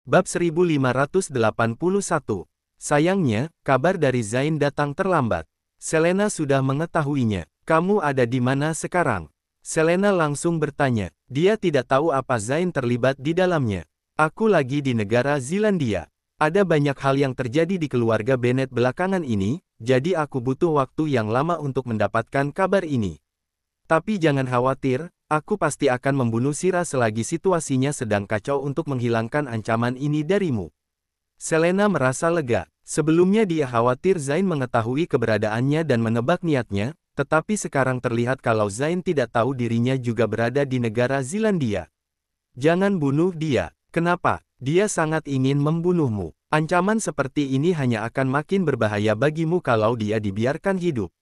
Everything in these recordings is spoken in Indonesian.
Bab 1581. Sayangnya, kabar dari Zain datang terlambat. Selena sudah mengetahuinya. Kamu ada di mana sekarang? Selena langsung bertanya. Dia tidak tahu apa Zain terlibat di dalamnya. Aku lagi di negara Zealandia. Ada banyak hal yang terjadi di keluarga Bennet belakangan ini, jadi aku butuh waktu yang lama untuk mendapatkan kabar ini. Tapi jangan khawatir, aku pasti akan membunuh Sira selagi situasinya sedang kacau untuk menghilangkan ancaman ini darimu. Selena merasa lega. Sebelumnya dia khawatir Zain mengetahui keberadaannya dan menebak niatnya, tetapi sekarang terlihat kalau Zain tidak tahu dirinya juga berada di negara Zealandia. Jangan bunuh dia. Kenapa? Dia sangat ingin membunuhmu. Ancaman seperti ini hanya akan makin berbahaya bagimu kalau dia dibiarkan hidup.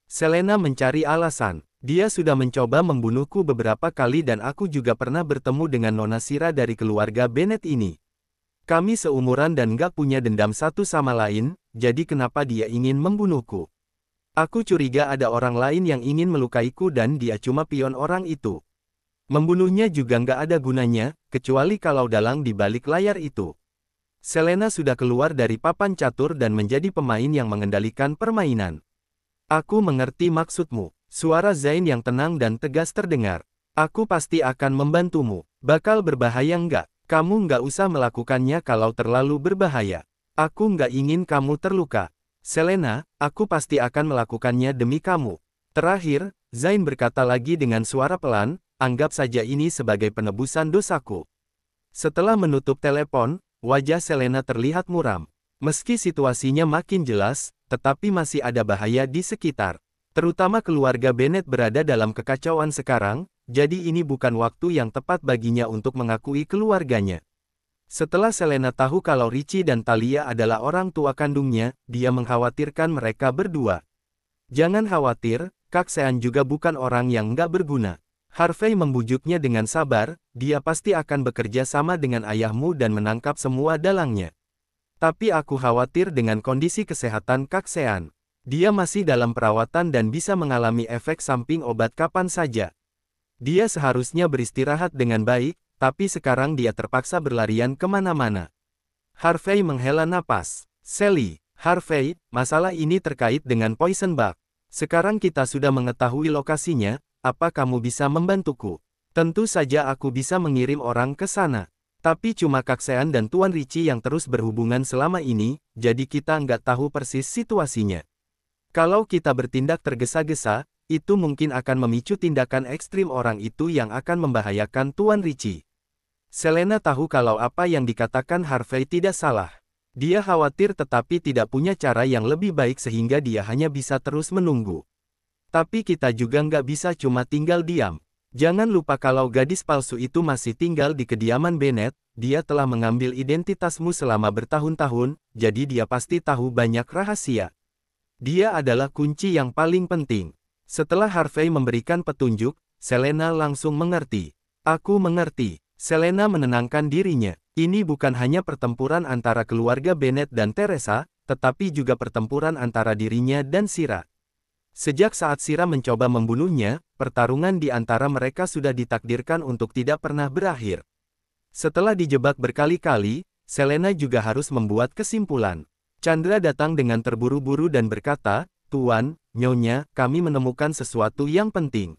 Selena mencari alasan. Dia sudah mencoba membunuhku beberapa kali dan aku juga pernah bertemu dengan Nona Sira dari keluarga Bennet ini. Kami seumuran dan gak punya dendam satu sama lain, jadi kenapa dia ingin membunuhku? Aku curiga ada orang lain yang ingin melukaiku dan dia cuma pion orang itu. Membunuhnya juga gak ada gunanya, kecuali kalau dalang di balik layar itu. Selena sudah keluar dari papan catur dan menjadi pemain yang mengendalikan permainan. Aku mengerti maksudmu. Suara Zain yang tenang dan tegas terdengar. Aku pasti akan membantumu. Bakal berbahaya enggak? Kamu nggak usah melakukannya kalau terlalu berbahaya. Aku nggak ingin kamu terluka. Selena, aku pasti akan melakukannya demi kamu. Terakhir, Zain berkata lagi dengan suara pelan, anggap saja ini sebagai penebusan dosaku. Setelah menutup telepon, wajah Selena terlihat muram. Meski situasinya makin jelas, tetapi masih ada bahaya di sekitar. Terutama keluarga Bennet berada dalam kekacauan sekarang, jadi ini bukan waktu yang tepat baginya untuk mengakui keluarganya. Setelah Selena tahu kalau Richie dan Talia adalah orang tua kandungnya, dia mengkhawatirkan mereka berdua. Jangan khawatir, Kak Sean juga bukan orang yang nggak berguna. Harvey membujuknya dengan sabar, dia pasti akan bekerja sama dengan ayahmu dan menangkap semua dalangnya. Tapi aku khawatir dengan kondisi kesehatan Kak Sean. Dia masih dalam perawatan dan bisa mengalami efek samping obat kapan saja. Dia seharusnya beristirahat dengan baik, tapi sekarang dia terpaksa berlarian kemana-mana. Harvey menghela napas. Sally, Harvey, masalah ini terkait dengan poison bug. Sekarang kita sudah mengetahui lokasinya, apa kamu bisa membantuku? Tentu saja aku bisa mengirim orang ke sana. Tapi cuma Kak Sean dan Tuan Richie yang terus berhubungan selama ini, jadi kita nggak tahu persis situasinya. Kalau kita bertindak tergesa-gesa, itu mungkin akan memicu tindakan ekstrim orang itu yang akan membahayakan Tuan Richie. Selena tahu kalau apa yang dikatakan Harvey tidak salah. Dia khawatir tetapi tidak punya cara yang lebih baik sehingga dia hanya bisa terus menunggu. Tapi kita juga nggak bisa cuma tinggal diam. Jangan lupa kalau gadis palsu itu masih tinggal di kediaman Bennet, dia telah mengambil identitasmu selama bertahun-tahun, jadi dia pasti tahu banyak rahasia. Dia adalah kunci yang paling penting. Setelah Harvey memberikan petunjuk, Selena langsung mengerti. Aku mengerti. Selena menenangkan dirinya. Ini bukan hanya pertempuran antara keluarga Bennet dan Teresa, tetapi juga pertempuran antara dirinya dan Sira. Sejak saat Sira mencoba membunuhnya, pertarungan di antara mereka sudah ditakdirkan untuk tidak pernah berakhir. Setelah dijebak berkali-kali, Selena juga harus membuat kesimpulan. Chandra datang dengan terburu-buru dan berkata, "Tuan, Nyonya, kami menemukan sesuatu yang penting."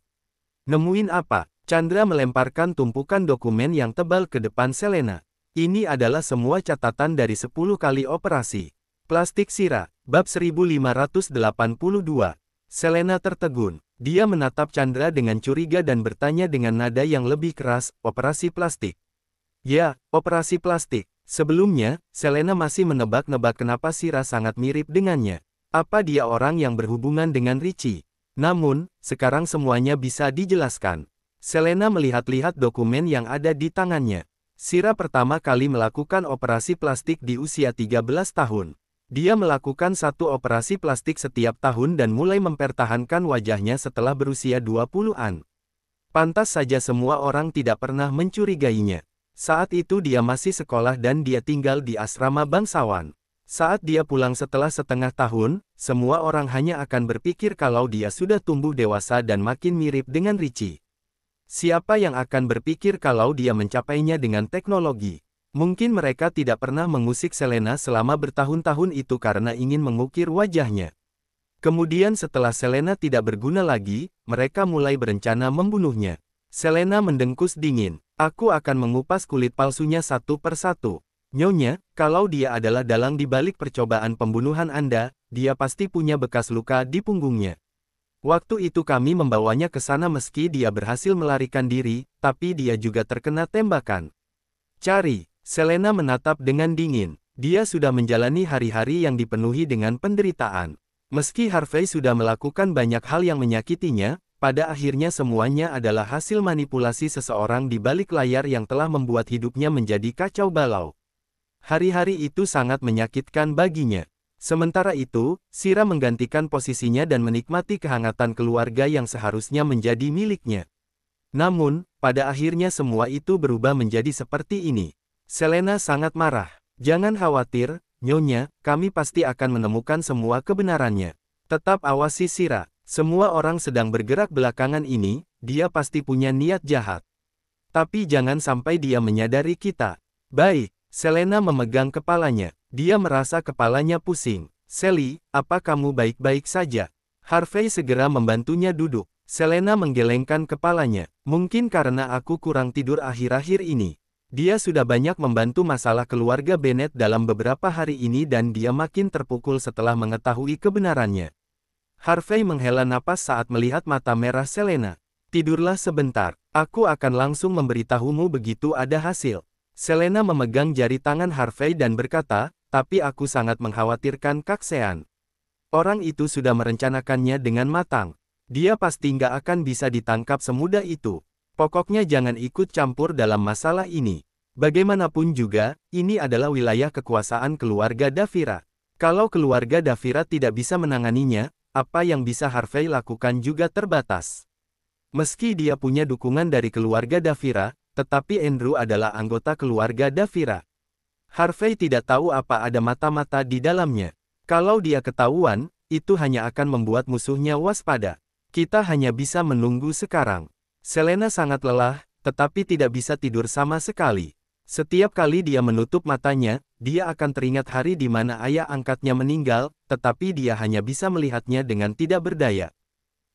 "Nemuin apa?" Chandra melemparkan tumpukan dokumen yang tebal ke depan Selena. "Ini adalah semua catatan dari 10 kali operasi plastik Sira." Bab 1582. Selena tertegun. Dia menatap Chandra dengan curiga dan bertanya dengan nada yang lebih keras, "Operasi plastik?" "Ya, operasi plastik." Sebelumnya, Selena masih menebak-nebak kenapa Sira sangat mirip dengannya. Apa dia orang yang berhubungan dengan Richie? Namun, sekarang semuanya bisa dijelaskan. Selena melihat-lihat dokumen yang ada di tangannya. Sira pertama kali melakukan operasi plastik di usia 13 tahun. Dia melakukan satu operasi plastik setiap tahun dan mulai mempertahankan wajahnya setelah berusia 20-an. Pantas saja semua orang tidak pernah mencurigainya. Saat itu dia masih sekolah dan dia tinggal di asrama bangsawan. Saat dia pulang setelah setengah tahun, semua orang hanya akan berpikir kalau dia sudah tumbuh dewasa dan makin mirip dengan Richie. Siapa yang akan berpikir kalau dia mencapainya dengan teknologi? Mungkin mereka tidak pernah mengusik Selena selama bertahun-tahun itu karena ingin mengukir wajahnya. Kemudian setelah Selena tidak berguna lagi, mereka mulai berencana membunuhnya. Selena mendengkus dingin. Aku akan mengupas kulit palsunya satu persatu. Nyonya, kalau dia adalah dalang di balik percobaan pembunuhan Anda, dia pasti punya bekas luka di punggungnya. Waktu itu kami membawanya ke sana meski dia berhasil melarikan diri, tapi dia juga terkena tembakan. Cari, Selena menatap dengan dingin. Dia sudah menjalani hari-hari yang dipenuhi dengan penderitaan. Meski Harvey sudah melakukan banyak hal yang menyakitinya, pada akhirnya semuanya adalah hasil manipulasi seseorang di balik layar yang telah membuat hidupnya menjadi kacau balau. Hari-hari itu sangat menyakitkan baginya. Sementara itu, Shira menggantikan posisinya dan menikmati kehangatan keluarga yang seharusnya menjadi miliknya. Namun, pada akhirnya semua itu berubah menjadi seperti ini. Selena sangat marah. Jangan khawatir, Nyonya, kami pasti akan menemukan semua kebenarannya. Tetap awasi Shira. Semua orang sedang bergerak belakangan ini, dia pasti punya niat jahat. Tapi jangan sampai dia menyadari kita. Baik, Selena memegang kepalanya. Dia merasa kepalanya pusing. Sally, apa kamu baik-baik saja? Harvey segera membantunya duduk. Selena menggelengkan kepalanya. Mungkin karena aku kurang tidur akhir-akhir ini. Dia sudah banyak membantu masalah keluarga Bennett dalam beberapa hari ini dan dia makin terpukul setelah mengetahui kebenarannya. Harvey menghela napas saat melihat mata merah Selena. Tidurlah sebentar, aku akan langsung memberitahumu begitu ada hasil. Selena memegang jari tangan Harvey dan berkata, tapi aku sangat mengkhawatirkan Kak Sean. Orang itu sudah merencanakannya dengan matang. Dia pasti nggak akan bisa ditangkap semudah itu. Pokoknya jangan ikut campur dalam masalah ini. Bagaimanapun juga, ini adalah wilayah kekuasaan keluarga Davira. Kalau keluarga Davira tidak bisa menanganinya, apa yang bisa Harvey lakukan juga terbatas. Meski dia punya dukungan dari keluarga Davira, tetapi Andrew adalah anggota keluarga Davira. Harvey tidak tahu apa ada mata-mata di dalamnya. Kalau dia ketahuan, itu hanya akan membuat musuhnya waspada. Kita hanya bisa menunggu sekarang. Selena sangat lelah, tetapi tidak bisa tidur sama sekali. Setiap kali dia menutup matanya, dia akan teringat hari di mana ayah angkatnya meninggal, tetapi dia hanya bisa melihatnya dengan tidak berdaya.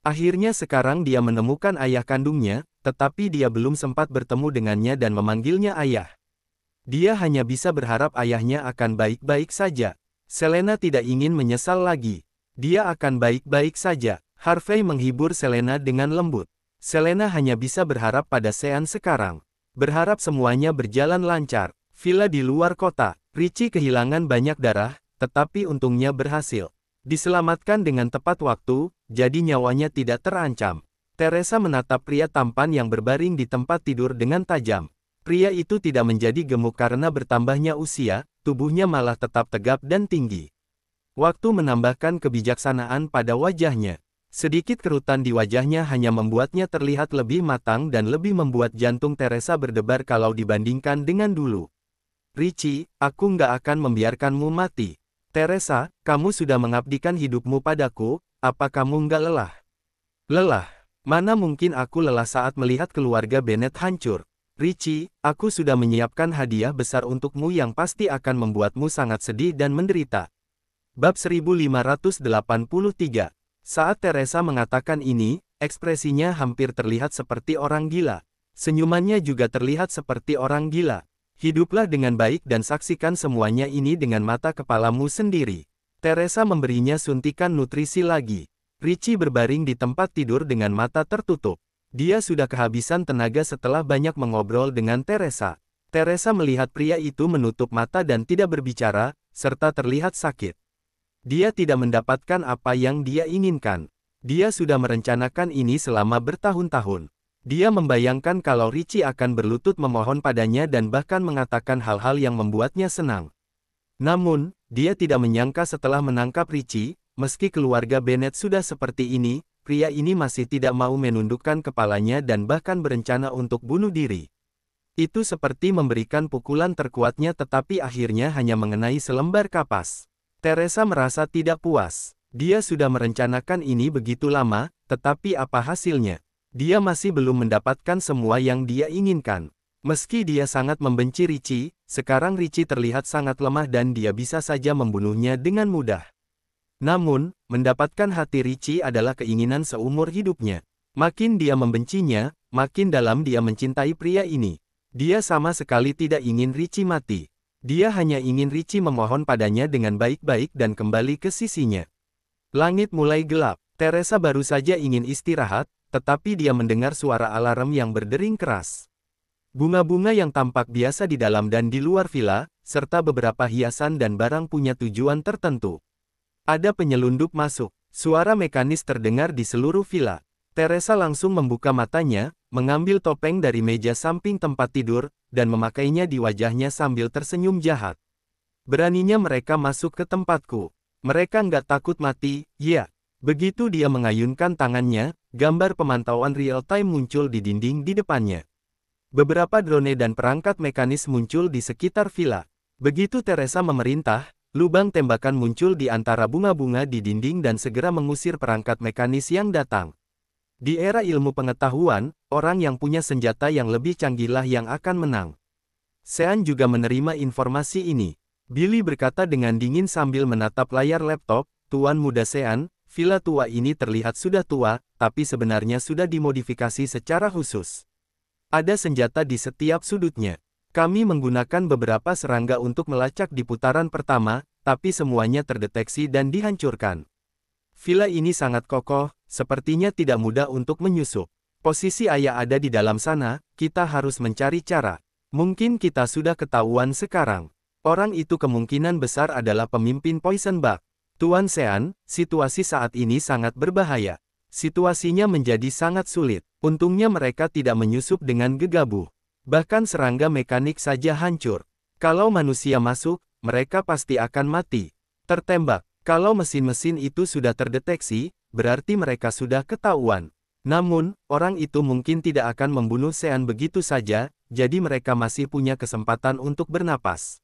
Akhirnya sekarang dia menemukan ayah kandungnya, tetapi dia belum sempat bertemu dengannya dan memanggilnya ayah. Dia hanya bisa berharap ayahnya akan baik-baik saja. Selena tidak ingin menyesal lagi. Dia akan baik-baik saja. Harvey menghibur Selena dengan lembut. Selena hanya bisa berharap pada Sean sekarang. Berharap semuanya berjalan lancar. Villa di luar kota. Richie kehilangan banyak darah, tetapi untungnya berhasil. Diselamatkan dengan tepat waktu, jadi nyawanya tidak terancam. Teresa menatap pria tampan yang berbaring di tempat tidur dengan tajam. Pria itu tidak menjadi gemuk karena bertambahnya usia, tubuhnya malah tetap tegap dan tinggi. Waktu menambahkan kebijaksanaan pada wajahnya. Sedikit kerutan di wajahnya hanya membuatnya terlihat lebih matang dan lebih membuat jantung Teresa berdebar kalau dibandingkan dengan dulu. Richie, aku nggak akan membiarkanmu mati. Teresa, kamu sudah mengabdikan hidupmu padaku, apa kamu nggak lelah? Lelah? Mana mungkin aku lelah saat melihat keluarga Bennett hancur. Richie, aku sudah menyiapkan hadiah besar untukmu yang pasti akan membuatmu sangat sedih dan menderita. Bab 1583. Saat Teresa mengatakan ini, ekspresinya hampir terlihat seperti orang gila. Senyumannya juga terlihat seperti orang gila. Hiduplah dengan baik dan saksikan semuanya ini dengan mata kepalamu sendiri. Teresa memberinya suntikan nutrisi lagi. Richie berbaring di tempat tidur dengan mata tertutup. Dia sudah kehabisan tenaga setelah banyak mengobrol dengan Teresa. Teresa melihat pria itu menutup mata dan tidak berbicara, serta terlihat sakit. Dia tidak mendapatkan apa yang dia inginkan. Dia sudah merencanakan ini selama bertahun-tahun. Dia membayangkan kalau Richie akan berlutut memohon padanya dan bahkan mengatakan hal-hal yang membuatnya senang. Namun, dia tidak menyangka setelah menangkap Richie, meski keluarga Bennett sudah seperti ini, pria ini masih tidak mau menundukkan kepalanya dan bahkan berencana untuk bunuh diri. Itu seperti memberikan pukulan terkuatnya tetapi akhirnya hanya mengenai selembar kapas. Teresa merasa tidak puas. Dia sudah merencanakan ini begitu lama, tetapi apa hasilnya? Dia masih belum mendapatkan semua yang dia inginkan. Meski dia sangat membenci Richie, sekarang Richie terlihat sangat lemah dan dia bisa saja membunuhnya dengan mudah. Namun, mendapatkan hati Richie adalah keinginan seumur hidupnya. Makin dia membencinya, makin dalam dia mencintai pria ini. Dia sama sekali tidak ingin Richie mati. Dia hanya ingin Richie memohon padanya dengan baik-baik dan kembali ke sisinya. Langit mulai gelap. Teresa baru saja ingin istirahat, tetapi dia mendengar suara alarm yang berdering keras. Bunga-bunga yang tampak biasa di dalam dan di luar villa, serta beberapa hiasan dan barang punya tujuan tertentu. Ada penyelundup masuk. Suara mekanis terdengar di seluruh villa. Teresa langsung membuka matanya, mengambil topeng dari meja samping tempat tidur, dan memakainya di wajahnya sambil tersenyum jahat. Beraninya mereka masuk ke tempatku. Mereka nggak takut mati, ya. Begitu dia mengayunkan tangannya, gambar pemantauan real-time muncul di dinding di depannya. Beberapa drone dan perangkat mekanis muncul di sekitar villa. Begitu Teresa memerintah, lubang tembakan muncul di antara bunga-bunga di dinding dan segera mengusir perangkat mekanis yang datang. Di era ilmu pengetahuan, orang yang punya senjata yang lebih canggihlah yang akan menang. Sean juga menerima informasi ini. Billy berkata dengan dingin sambil menatap layar laptop, "Tuan muda Sean, villa tua ini terlihat sudah tua, tapi sebenarnya sudah dimodifikasi secara khusus. Ada senjata di setiap sudutnya. Kami menggunakan beberapa serangga untuk melacak di putaran pertama, tapi semuanya terdeteksi dan dihancurkan. Villa ini sangat kokoh, sepertinya tidak mudah untuk menyusup. Posisi ayah ada di dalam sana, kita harus mencari cara. Mungkin kita sudah ketahuan sekarang. Orang itu kemungkinan besar adalah pemimpin Poison Bug. Tuan Sean, situasi saat ini sangat berbahaya. Situasinya menjadi sangat sulit. Untungnya mereka tidak menyusup dengan gegabah. Bahkan serangga mekanik saja hancur. Kalau manusia masuk, mereka pasti akan mati. Tertembak. Kalau mesin-mesin itu sudah terdeteksi, berarti mereka sudah ketahuan. Namun, orang itu mungkin tidak akan membunuh Sean begitu saja, jadi mereka masih punya kesempatan untuk bernapas.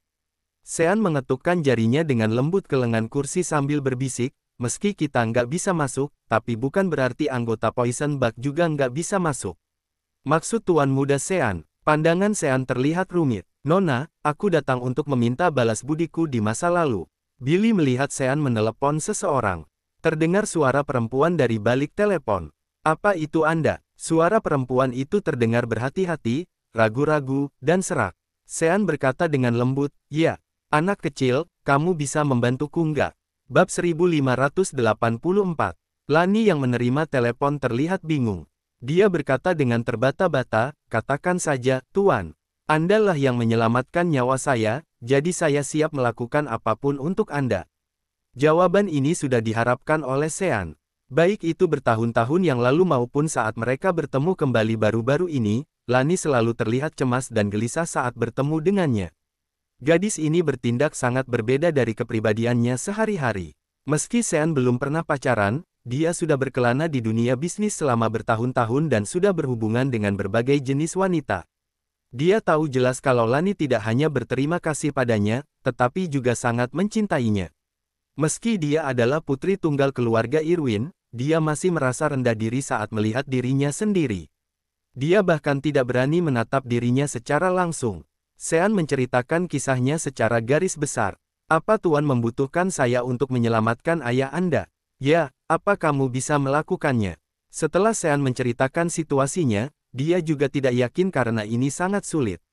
Sean mengetukkan jarinya dengan lembut ke lengan kursi sambil berbisik, "Meski kita nggak bisa masuk, tapi bukan berarti anggota Poison Bug juga nggak bisa masuk." "Maksud Tuan muda Sean?" Pandangan Sean terlihat rumit. "Nona, aku datang untuk meminta balas budiku di masa lalu." Billy melihat Sean menelepon seseorang. Terdengar suara perempuan dari balik telepon. "Apa itu Anda?" Suara perempuan itu terdengar berhati-hati, ragu-ragu, dan serak. Sean berkata dengan lembut, "Ya, anak kecil, kamu bisa membantuku nggak?" Bab 1584. Lani yang menerima telepon terlihat bingung. Dia berkata dengan terbata-bata, "Katakan saja, Tuan. Andalah yang menyelamatkan nyawa saya, jadi saya siap melakukan apapun untuk Anda." Jawaban ini sudah diharapkan oleh Sean. Baik itu bertahun-tahun yang lalu maupun saat mereka bertemu kembali baru-baru ini, Lani selalu terlihat cemas dan gelisah saat bertemu dengannya. Gadis ini bertindak sangat berbeda dari kepribadiannya sehari-hari. Meski Sean belum pernah pacaran, dia sudah berkelana di dunia bisnis selama bertahun-tahun dan sudah berhubungan dengan berbagai jenis wanita. Dia tahu jelas kalau Lani tidak hanya berterima kasih padanya, tetapi juga sangat mencintainya. Meski dia adalah putri tunggal keluarga Irwin, dia masih merasa rendah diri saat melihat dirinya sendiri. Dia bahkan tidak berani menatap dirinya secara langsung. Sean menceritakan kisahnya secara garis besar. "Apa Tuan membutuhkan saya untuk menyelamatkan ayah Anda?" "Ya, apa kamu bisa melakukannya?" Setelah Sean menceritakan situasinya, dia juga tidak yakin karena ini sangat sulit.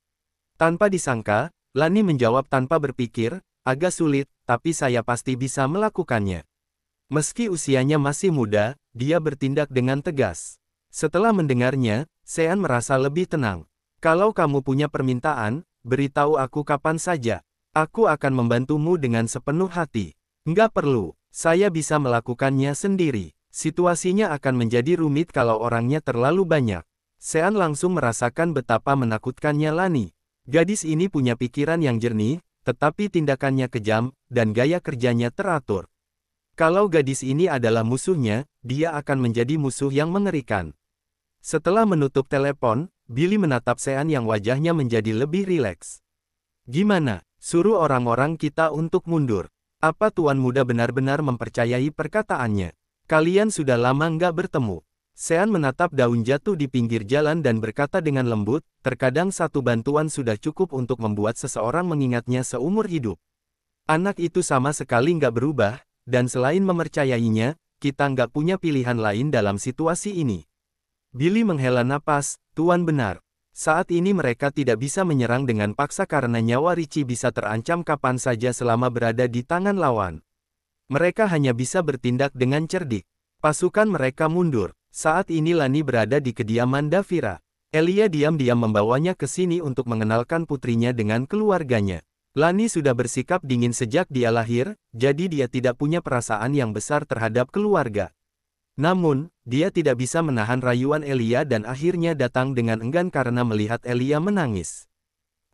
Tanpa disangka, Lani menjawab tanpa berpikir, "Agak sulit, tapi saya pasti bisa melakukannya." Meski usianya masih muda, dia bertindak dengan tegas. Setelah mendengarnya, Sean merasa lebih tenang. "Kalau kamu punya permintaan, beritahu aku kapan saja. Aku akan membantumu dengan sepenuh hati." "Nggak perlu, saya bisa melakukannya sendiri. Situasinya akan menjadi rumit kalau orangnya terlalu banyak." Sean langsung merasakan betapa menakutkannya Lani. Gadis ini punya pikiran yang jernih, tetapi tindakannya kejam, dan gaya kerjanya teratur. Kalau gadis ini adalah musuhnya, dia akan menjadi musuh yang mengerikan. Setelah menutup telepon, Billy menatap Sean yang wajahnya menjadi lebih rileks. "Gimana? Suruh orang-orang kita untuk mundur. Apa Tuan muda benar-benar mempercayai perkataannya? Kalian sudah lama nggak bertemu. Sean menatap daun jatuh di pinggir jalan dan berkata dengan lembut, terkadang satu bantuan sudah cukup untuk membuat seseorang mengingatnya seumur hidup. Anak itu sama sekali nggak berubah, dan selain mempercayainya, kita nggak punya pilihan lain dalam situasi ini. Billy menghela napas, Tuan benar. Saat ini mereka tidak bisa menyerang dengan paksa karena nyawa Richie bisa terancam kapan saja selama berada di tangan lawan. Mereka hanya bisa bertindak dengan cerdik. Pasukan mereka mundur. Saat ini Lani berada di kediaman Davira. Elia diam-diam membawanya ke sini untuk mengenalkan putrinya dengan keluarganya. Lani sudah bersikap dingin sejak dia lahir, jadi dia tidak punya perasaan yang besar terhadap keluarga. Namun, dia tidak bisa menahan rayuan Elia dan akhirnya datang dengan enggan karena melihat Elia menangis.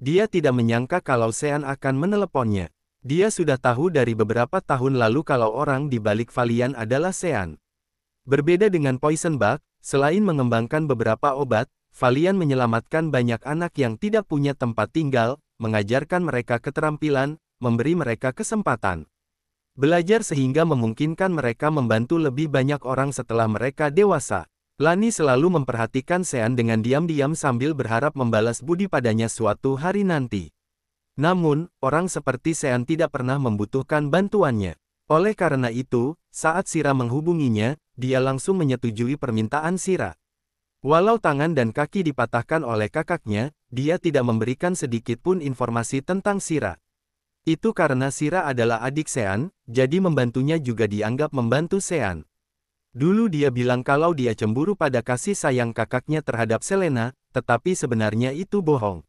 Dia tidak menyangka kalau Sean akan meneleponnya. Dia sudah tahu dari beberapa tahun lalu kalau orang di balik Valiant adalah Sean. Berbeda dengan Poison Bug, selain mengembangkan beberapa obat, Valiant menyelamatkan banyak anak yang tidak punya tempat tinggal, mengajarkan mereka keterampilan, memberi mereka kesempatan belajar sehingga memungkinkan mereka membantu lebih banyak orang setelah mereka dewasa. Lani selalu memperhatikan Sean dengan diam-diam sambil berharap membalas budi padanya suatu hari nanti. Namun, orang seperti Sean tidak pernah membutuhkan bantuannya. Oleh karena itu, saat Sira menghubunginya, dia langsung menyetujui permintaan Sira. Walau tangan dan kaki dipatahkan oleh kakaknya, dia tidak memberikan sedikit pun informasi tentang Sira. Itu karena Sira adalah adik Sean, jadi membantunya juga dianggap membantu Sean. Dulu dia bilang kalau dia cemburu pada kasih sayang kakaknya terhadap Selena, tetapi sebenarnya itu bohong.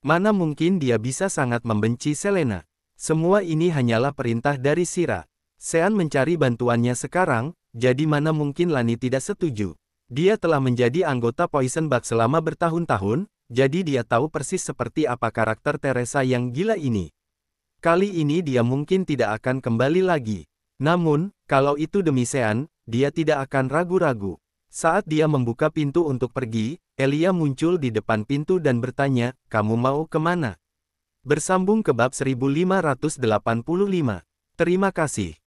Mana mungkin dia bisa sangat membenci Selena. Semua ini hanyalah perintah dari Sira. Sean mencari bantuannya sekarang, jadi mana mungkin Lani tidak setuju. Dia telah menjadi anggota Poison Bug selama bertahun-tahun, jadi dia tahu persis seperti apa karakter Teresa yang gila ini. Kali ini dia mungkin tidak akan kembali lagi. Namun, kalau itu demi Sean, dia tidak akan ragu-ragu. Saat dia membuka pintu untuk pergi, Elia muncul di depan pintu dan bertanya, "Kamu mau kemana?" Bersambung ke bab 1585. Terima kasih.